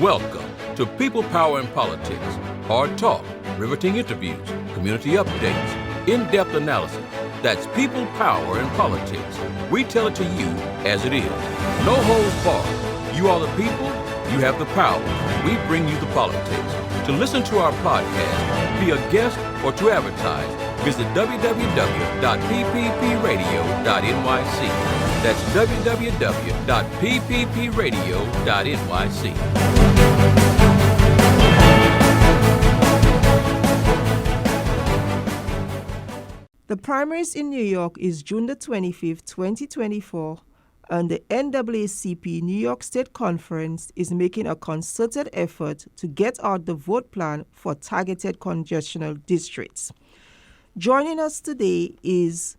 Welcome to People, Power, and Politics. Hard talk, riveting interviews, community updates, in-depth analysis. That's People, Power, and Politics. We tell it to you as it is. No holds barred. You are the people. You have the power. We bring you the politics. To listen to our podcast, be a guest, or to advertise, visit www.pppradio.nyc. That's www.pppradio.nyc. The primaries in New York is June the 25th, 2024, and the NAACP New York State Conference is making a concerted effort to get out the vote plan for targeted congressional districts. Joining us today is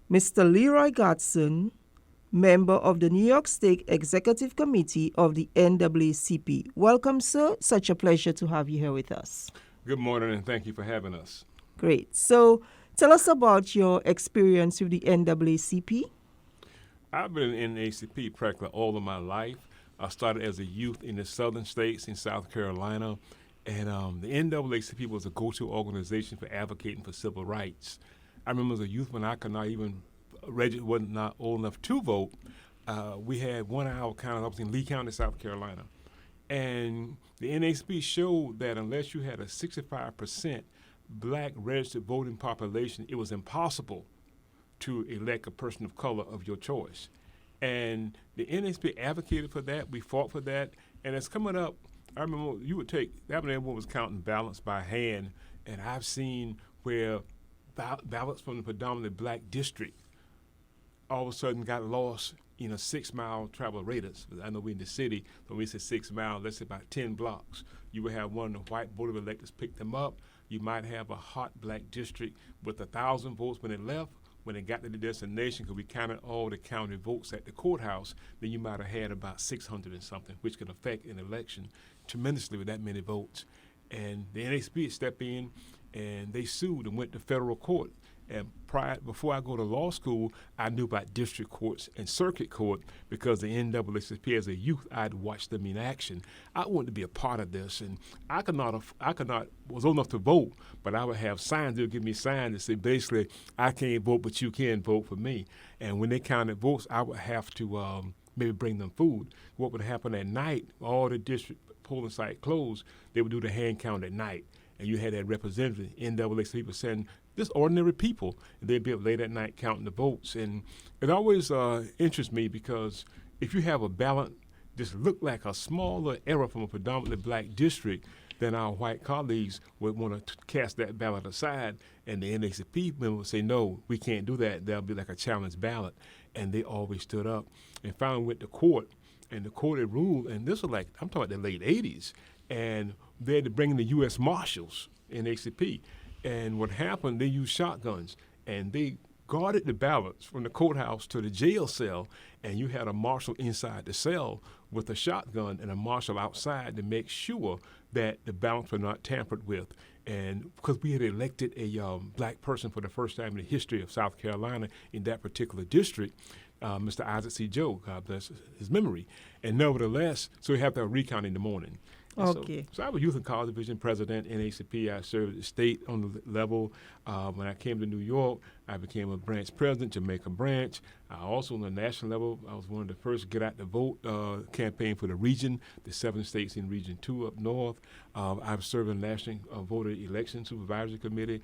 Mr. Leroy Gadsden, member of the New York State Executive Committee of the NAACP. Welcome, sir. Such a pleasure to have you here with us. Good morning, and thank you for having us. Great. So tell us about your experience with the NAACP. I've been in NACCP practically all of my life. I started as a youth in the southern states in South Carolina, and the NAACP was a go-to organization for advocating for civil rights. I remember as a youth when I could not even was not old enough to vote. We had 1 hour count. I was in Lee County, South Carolina, and the NAACP showed that unless you had a 65% black registered voting population, it was impossible to elect a person of color of your choice. And the NAACP advocated for that. We fought for that, and it's coming up. I remember you would take, everyone was counting ballots by hand, and I've seen where ballots from the predominantly black district all of a sudden got lost in a 6-mile travel radius. I know we're in the city, but when we say 6 miles, let's say about 10 blocks. You would have one of the white board of electors pick them up. You might have a hot black district with 1,000 votes when it left. When it got to the destination, because we counted all the county votes at the courthouse, then you might have had about 600 and something, which can affect an election tremendously with that many votes. And the NAACP stepped in, and they sued and went to federal court. And before I go to law school, I knew about district courts and circuit court because the NAACP as a youth, I'd watched them in action. I wanted to be a part of this, and I was old enough to vote, but I would have signs. They would give me signs that say basically, I can't vote, but you can vote for me. And when they counted votes, I would have to maybe bring them food. What would happen at night, all the district polling site closed, they would do the hand count at night. And you had that representative, NAACP, saying, just ordinary people, and they'd be up late at night counting the votes. And it always interests me because if you have a ballot just look like a smaller error from a predominantly black district, then our white colleagues would want to cast that ballot aside, and the NAACP member would say, no, we can't do that. That'll be like a challenge ballot. And they always stood up and finally went to court, and the court had ruled, and this was like, I'm talking about the late 80s, and they had to bring in the U.S. Marshals, NAACP. And what happened, they used shotguns, and they guarded the ballots from the courthouse to the jail cell, and you had a marshal inside the cell with a shotgun and a marshal outside to make sure that the ballots were not tampered with. And because we had elected a black person for the first time in the history of South Carolina in that particular district, Mr. Isaac C. Joe, God bless his memory. And nevertheless, so we have to recount in the morning. Okay. So I was Youth and College Division President, NAACP. I served the state on the level. When I came to New York, I became a branch president, Jamaica branch. Also on the national level, I was one of the first Get Out the Vote campaign for the region, the 7 states in Region 2 up north. I've served in the National Voter Election Supervisory Committee,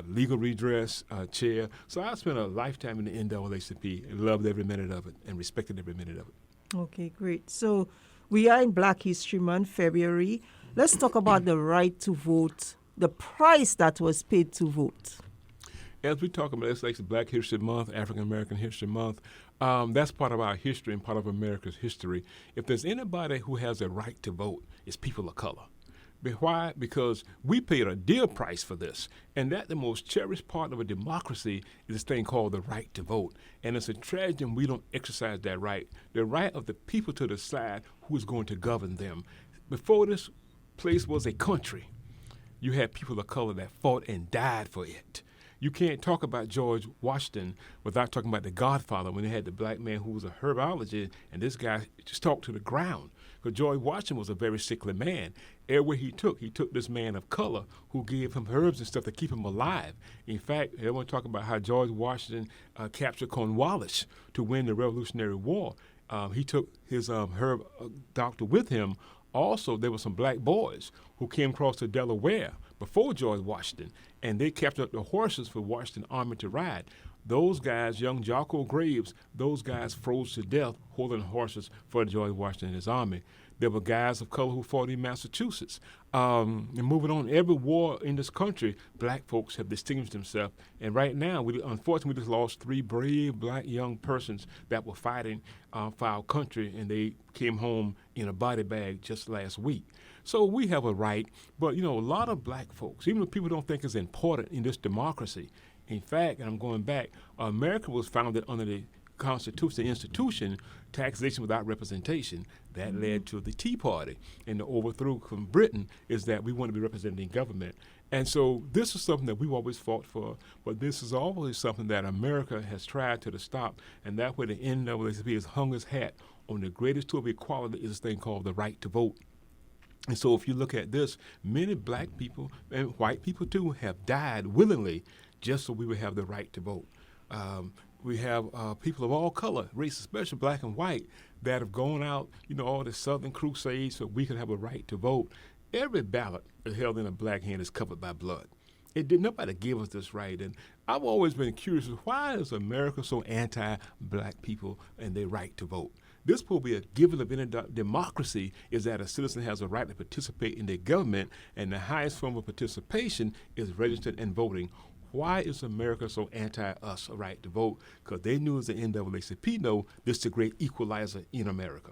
legal redress chair. So I spent a lifetime in the NAACP and loved every minute of it and respected every minute of it. Okay, great. So we are in Black History Month, February. Let's talk about the right to vote, the price that was paid to vote. As we talk about this, like Black History Month, African American History Month, that's part of our history and part of America's history. If there's anybody who has a right to vote, it's people of color. Why? Because we paid a dear price for this, and that the most cherished part of a democracy is this thing called the right to vote. And it's a tragedy when we don't exercise that right, the right of the people to decide who is going to govern them. Before this place was a country, you had people of color that fought and died for it. You can't talk about George Washington without talking about the Godfather when they had the black man who was a herbologist, and this guy just talked to the ground Because George Washington was a very sickly man. Everywhere he took this man of color who gave him herbs and stuff to keep him alive. In fact, everyone talk about how George Washington captured Cornwallis to win the Revolutionary War. He took his herb doctor with him. Also, there were some black boys who came across to Delaware before George Washington, and they captured the horses for Washington's army to ride. Those guys, young Jocko Graves, those guys froze to death holding horses for George Washington and his army. There were guys of color who fought in Massachusetts. And moving on, every war in this country, black folks have distinguished themselves. And right now, unfortunately, we just lost 3 brave black young persons that were fighting for our country, and they came home in a body bag just last week. So we have a right, but a lot of black folks, even if people don't think it's important in this democracy, in fact, and I'm going back, America was founded under the Constitution, the institution, taxation without representation. That led to the Tea Party. And the overthrow from Britain is that we want to be represented in government. And so this is something that we've always fought for, but this is always something that America has tried to stop, and that's where the NAACP has hung its hat on the greatest tool of equality is this thing called the right to vote. And so if you look at this, many black people, and white people too, have died willingly just so we would have the right to vote. We have people of all color, race, especially black and white, that have gone out, all the Southern crusades so we could have a right to vote. Every ballot held in a black hand is covered by blood. Nobody gave us this right. And I've always been curious, why is America so anti-black people and their right to vote? This will be a given of any democracy is that a citizen has a right to participate in their government, and the highest form of participation is registered and voting. Why is America so anti-us a right to vote? Because they knew as the NAACP know this is a great equalizer in America.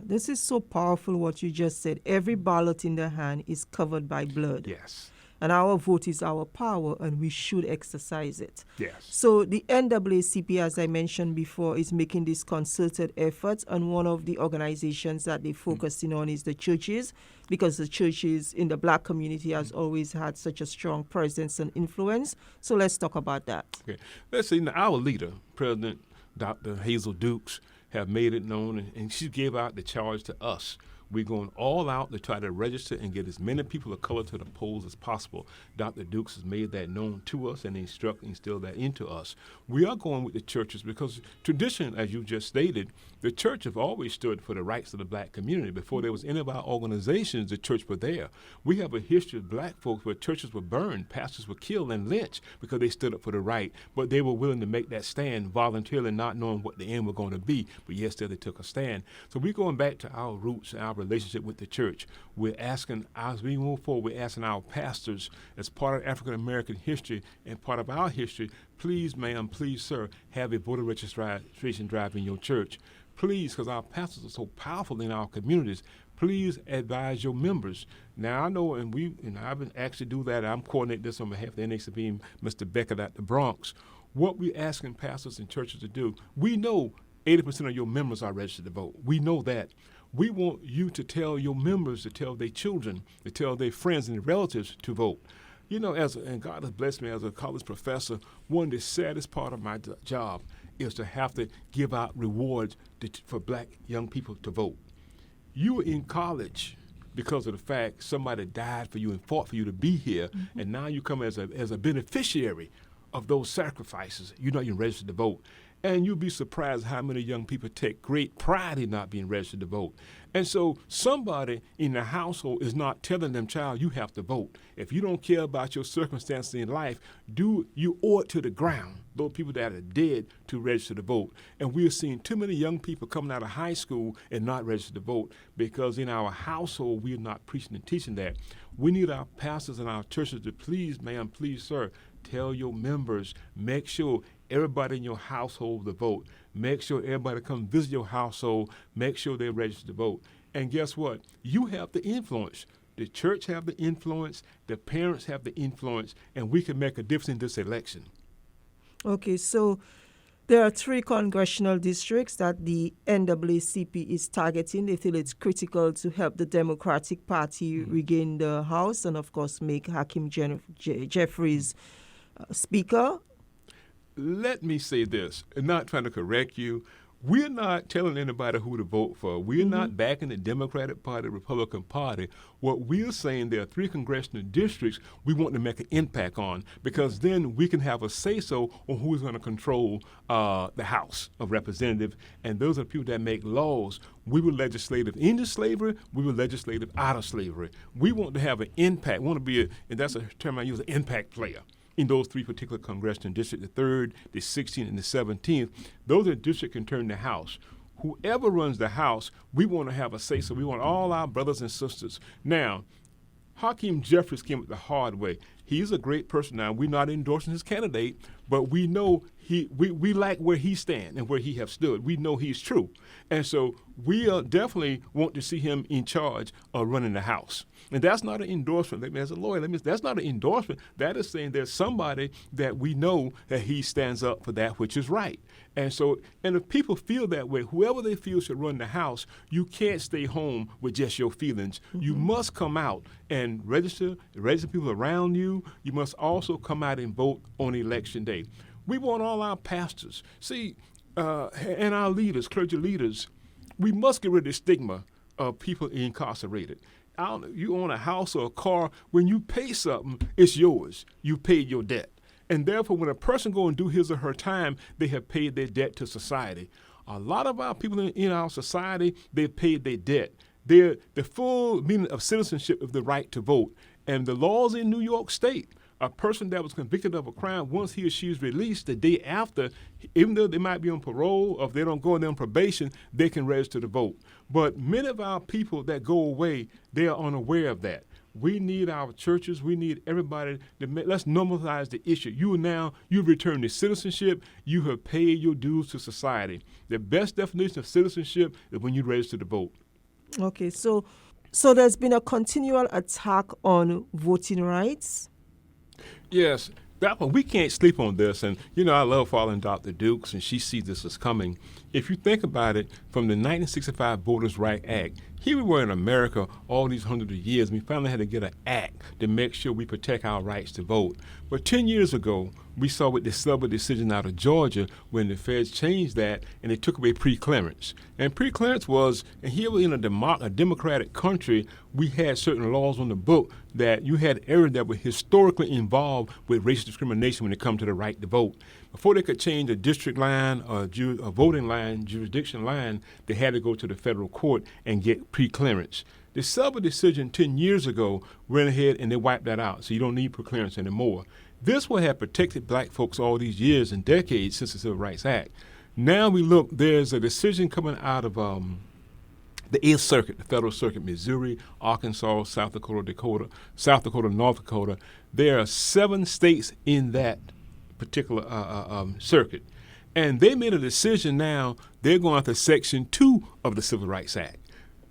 This is so powerful what you just said. Every ballot in the hand is covered by blood. Yes. And our vote is our power, and we should exercise it. Yes. So the NAACP, as I mentioned before, is making this concerted effort, and one of the organizations that they're focusing on is the churches, because the churches in the black community has always had such a strong presence and influence. So let's talk about that. Okay. Let's see, our leader, President Dr. Hazel Dukes, have made it known, and she gave out the charge to us. We're going all out to try to register and get as many people of color to the polls as possible. Dr. Dukes has made that known to us and instilled that into us. We are going with the churches because tradition, as you just stated, the church have always stood for the rights of the black community. Before there was any of our organizations, the church were there. We have a history of black folks where churches were burned, pastors were killed and lynched because they stood up for the right, but they were willing to make that stand voluntarily, not knowing what the end was going to be, but yes, still they took a stand. So we're going back to our roots and our relationship with the church. We're asking, as we move forward, we're asking our pastors, as part of African American history and part of our history, please, ma'am, please, sir, have a voter registration drive in your church. Please, because our pastors are so powerful in our communities, please advise your members. Now, I know, and I've been asked to do that. I'm coordinating this on behalf of the NACCP and Mr. Beckett at the Bronx. What we're asking pastors and churches to do, we know 80% of your members are registered to vote. We know that. We want you to tell your members, to tell their children, to tell their friends and their relatives to vote. And God has blessed me as a college professor, one of the saddest part of my job is to have to give out rewards for black young people to vote. You were in college because of the fact somebody died for you and fought for you to be here, and now you come as a beneficiary of those sacrifices. You're not even registered to vote. And you'll be surprised how many young people take great pride in not being registered to vote. And so somebody in the household is not telling them, child, you have to vote. If you don't care about your circumstances in life, you owe it to the ground, those people that are dead, to register to vote. And we're seeing too many young people coming out of high school and not registered to vote because in our household, we're not preaching and teaching that. We need our pastors and our churches to please, ma'am, please, sir, tell your members, make sure everybody in your household to vote. Make sure everybody come visit your household. Make sure they're registered to vote. And guess what? You have the influence. The church have the influence. The parents have the influence. And we can make a difference in this election. Okay, so there are 3 congressional districts that the NAACP is targeting. They feel it's critical to help the Democratic Party regain the House and, of course, make Hakeem Jeffries Speaker. Let me say this, and not trying to correct you. we're not telling anybody who to vote for. We're not backing the Democratic Party, Republican Party. What we're saying, there are 3 congressional districts we want to make an impact on, because then we can have a say-so on who's going to control the House of Representatives, and those are people that make laws. We were legislative into slavery. We were legislative out of slavery. We want to have an impact. We want to be, and that's a term I use, an impact player in those 3 particular congressional districts, the 3rd, the 16th, and the 17th. Those are districts can turn the House. Whoever runs the House, we want to have a say, so we want all our brothers and sisters. Now, Hakeem Jeffries came up the hard way. He's a great person. Now, we're not endorsing his candidate, but we know we like where he stands and where he has stood. We know he's true. And so we definitely want to see him in charge of running the House. And that's not an endorsement. As a lawyer, that's not an endorsement. That is saying there's somebody that we know that he stands up for that which is right. And so, and if people feel that way, whoever they feel should run the House, you can't stay home with just your feelings. You must come out and register people around you. You must also come out and vote on election day. We want all our pastors, and our leaders, clergy leaders, we must get rid of the stigma of people incarcerated. You own a house or a car, when you pay something, it's yours. You paid your debt. And therefore, when a person go and do his or her time, they have paid their debt to society. A lot of our people in our society, they've paid their debt. The full meaning of citizenship is the right to vote. And the laws in New York State, a person that was convicted of a crime, once he or she is released, the day after, even though they might be on parole or if they don't go on probation, they can register to vote. But many of our people that go away, they are unaware of that. We need our churches. We need everybody. Let's normalize the issue. You've returned to citizenship. You have paid your dues to society. The best definition of citizenship is when you register to vote. Okay, so there's been a continual attack on voting rights. Yes, that one, we can't sleep on this. And, I love following Dr. Dukes, and she sees this as coming. If you think about it, from the 1965 Voters' Rights Act, here we were in America all these hundreds of years, and we finally had to get an act to make sure we protect our rights to vote. But 10 years ago, we saw with the Silver decision out of Georgia when the feds changed that and they took away pre-clearance. And pre-clearance was, and here we're in a democratic country, we had certain laws on the book that you had areas that were historically involved with racial discrimination when it comes to the right to vote. Before they could change a district line or a voting line, jurisdiction line, they had to go to the federal court and get pre-clearance. The Silver decision 10 years ago went ahead and they wiped that out, so you don't need pre-clearance anymore. This would have protected black folks all these years and decades since the Civil Rights Act. Now we look, there's a decision coming out of the 8th Circuit, the Federal Circuit, Missouri, Arkansas, South Dakota, North Dakota. There are 7 states in that particular circuit. And they made a decision now, they're going after Section 2 of the Civil Rights Act.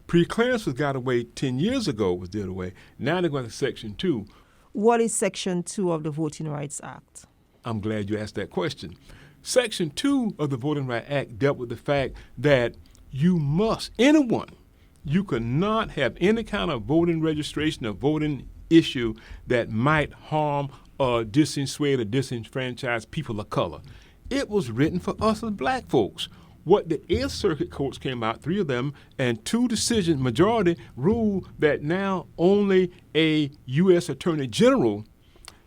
Pre-clearance was got away 10 years ago, was did away. Now they're going to Section 2. What is Section 2 of the Voting Rights Act? I'm glad you asked that question. Section 2 of the Voting Rights Act dealt with the fact that you could not have any kind of voting registration or voting issue that might harm or dissuade or disenfranchise people of color. It was written for us as black folks. What the 8th Circuit courts came out, 3 of them, and 2 decisions, majority, ruled that now only a U.S. Attorney General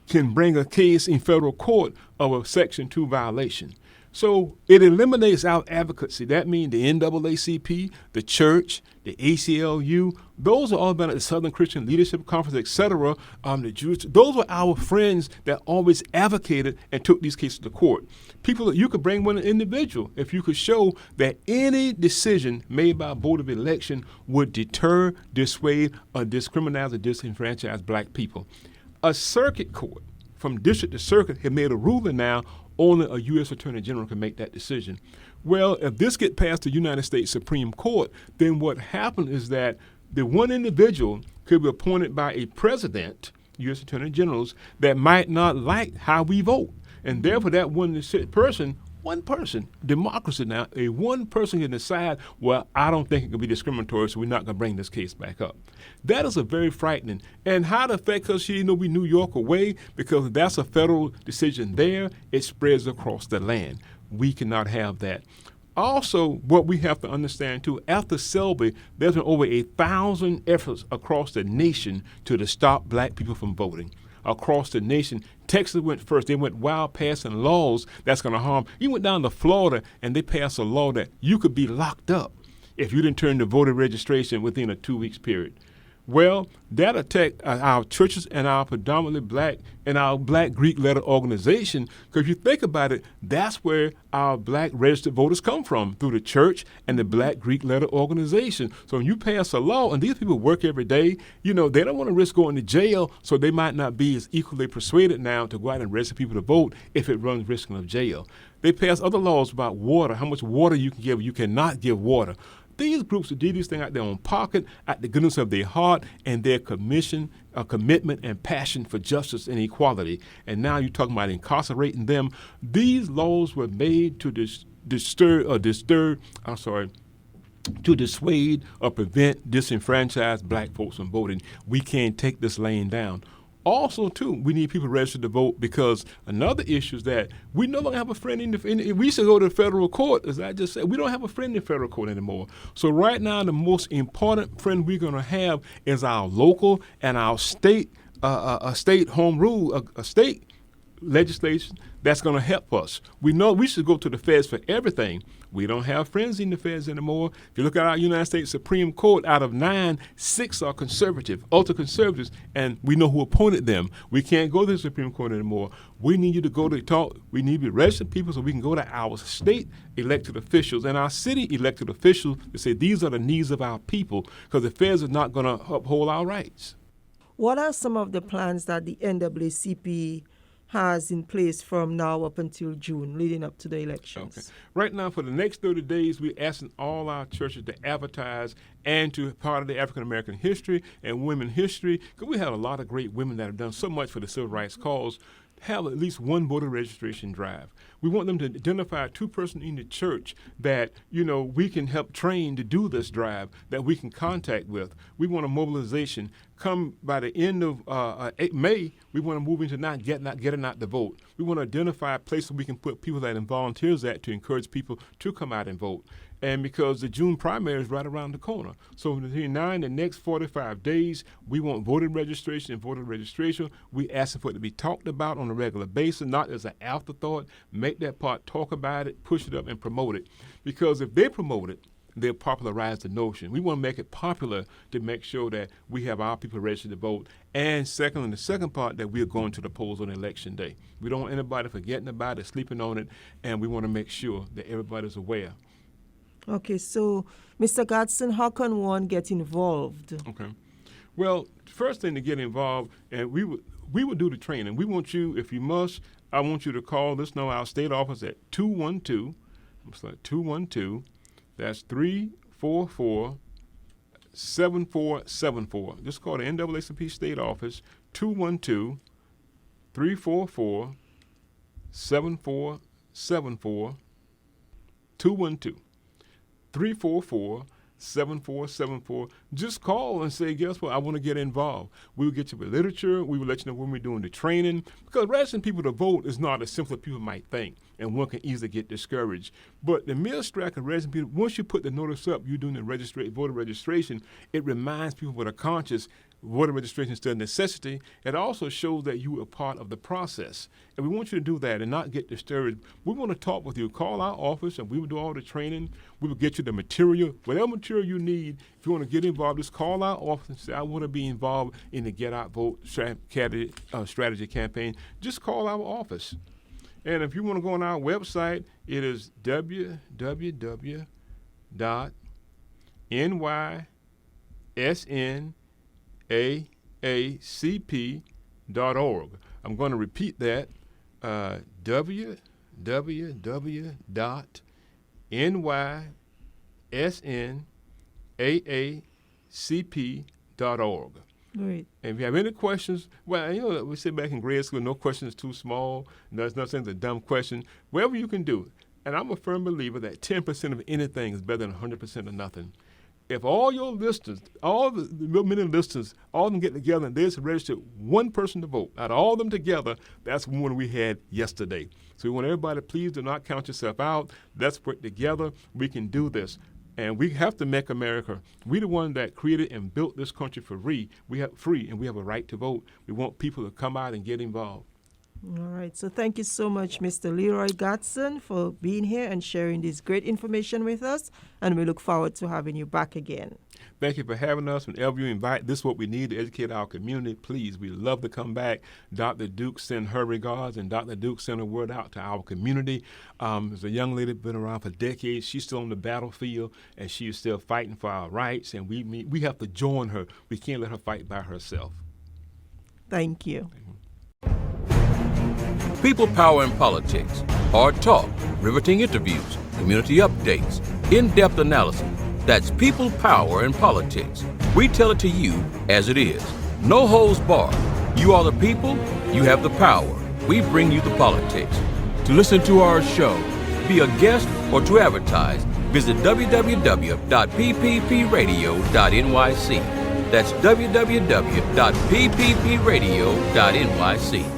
can bring a case in federal court of a Section 2 violation. So it eliminates our advocacy. That means the NAACP, the church, the ACLU, those are all been at the Southern Christian Leadership Conference, et cetera, the Jews. Those were our friends that always advocated and took these cases to court. People that you could bring one individual if you could show that any decision made by a board of election would deter, dissuade, or discriminate or disenfranchise black people. A circuit court from district to circuit had made a ruling now only a U.S. Attorney General can make that decision. Well, if this gets past the United States Supreme Court, then what happened is that the one individual could be appointed by a president, U.S. Attorney Generals, that might not like how we vote. And therefore, that one person, democracy now, one person can decide, well, I don't think it can be discriminatory, so we're not going to bring this case back up. That is a very frightening. And how it affects us here, we New York away, because that's a federal decision there, it spreads across the land. We cannot have that. Also, what we have to understand, too, after Selby, there's been over 1,000 efforts across the nation to stop black people from voting. Across the nation, Texas went first. They went wild passing laws that's going to harm. You went down to Florida, and they passed a law that you could be locked up if you didn't turn to voter registration within a 2 weeks period. Well, that attacked our churches and our predominantly black and our black Greek letter organization, because if you think about it, that's where our black registered voters come from, through the church and the black Greek letter organization. So when you pass a law, and these people work every day, they don't want to risk going to jail, so they might not be as equally persuaded now to go out and register people to vote if it runs risk of jail. They pass other laws about water, how much water you can give, you cannot give water. These groups do these things out their own pocket, out the goodness of their heart, and their commitment and passion for justice and equality. And now you're talking about incarcerating them. These laws were made to dissuade or prevent disenfranchised black folks from voting. We can't take this laying down. Also, too, we need people registered to vote, because another issue is that we no longer have a friend we used to go to the federal court, as I just said. We don't have a friend in the federal court anymore. So right now, the most important friend we're going to have is our local and our state home rule, a state legislation that's going to help us. We know we should go to the feds for everything. We don't have friends in the feds anymore. If you look at our United States Supreme Court, out of 9, 6 are conservative, ultra-conservatives, and we know who appointed them. We can't go to the Supreme Court anymore. We need you to go to talk. We need to be registered people so we can go to our state elected officials and our city elected officials to say these are the needs of our people, because the feds are not going to uphold our rights. What are some of the plans that the NAACP has in place from now up until June, leading up to the elections? Okay. Right now, for the next 30 days, we're asking all our churches to advertise and to part of the African American history and women history, because we have a lot of great women that have done so much for the civil rights cause. Have at least one voter registration drive. We want them to identify 2 persons in the church that, we can help train to do this drive, that we can contact with. We want a mobilization. Come by the end of May, we want to move into not getting out the vote. We want to identify places we can put people that are volunteers at to encourage people to come out and vote. And because the June primary is right around the corner. So between now and the next 45 days, we want voter registration and voter registration. We ask for it to be talked about on a regular basis, not as an afterthought. Make that part, talk about it, push it up, and promote it. Because if they promote it, they'll popularize the notion. We want to make it popular to make sure that we have our people registered to vote. And second, the second part, that we are going to the polls on election day. We don't want anybody forgetting about it, sleeping on it, and we want to make sure that everybody's aware. Okay, so Mr. Gadsden, how can one get involved? Okay. Well, first thing to get involved, and we would do the training. We want you, if you must, I want you to call us know our state office at 212, that's 344-7474. Just call the NAACP state office, 212-344-7474, 212-344-7474. Just call and say, guess what, I want to get involved. We will get you with literature. We will let you know when we're doing the training. Because registering people to vote is not as simple as people might think, and one can easily get discouraged. But the mere strike of registering people, once you put the notice up, you're doing the voter registration, it reminds people with a conscience voter registration is still a necessity. It also shows that you are part of the process. And we want you to do that and not get discouraged. We want to talk with you. Call our office and we will do all the training. We will get you the material, whatever material you need. If you want to get involved, just call our office and say, I want to be involved in the Get Out Vote strategy campaign. Just call our office. And if you want to go on our website, it is www.nysnaacp.org. I'm going to repeat that, www.nysnaacp.org. Great. And if you have any questions, well, we sit back in grade school, no question is too small, there's nothing a dumb question, whatever you can do. And I'm a firm believer that 10% of anything is better than 100% of nothing. if all your listeners, all the many listeners, all of them get together and there's registered one person to vote, out of all of them together, that's one we had yesterday. So we want everybody, please do not count yourself out. Let's work together. We can do this. And we have to make America. We're the one that created and built this country for free. We have a right to vote. We want people to come out and get involved. All right. So thank you so much, Mr. Leroy Gadsden, for being here and sharing this great information with us. And we look forward to having you back again. Thank you for having us. Whenever you invite, this is what we need to educate our community. Please, we'd love to come back. Dr. Duke sent her regards, and Dr. Duke sent a word out to our community. There's a young lady been around for decades. She's still on the battlefield, and she's still fighting for our rights, and we have to join her. We can't let her fight by herself. Thank you. People, Power, and Politics. Hard talk, riveting interviews, community updates, in-depth analysis. That's People, Power, and Politics. We tell it to you as it is. No holds barred. You are the people. You have the power. We bring you the politics. To listen to our show, be a guest, or to advertise, visit www.pppradio.nyc. That's www.pppradio.nyc.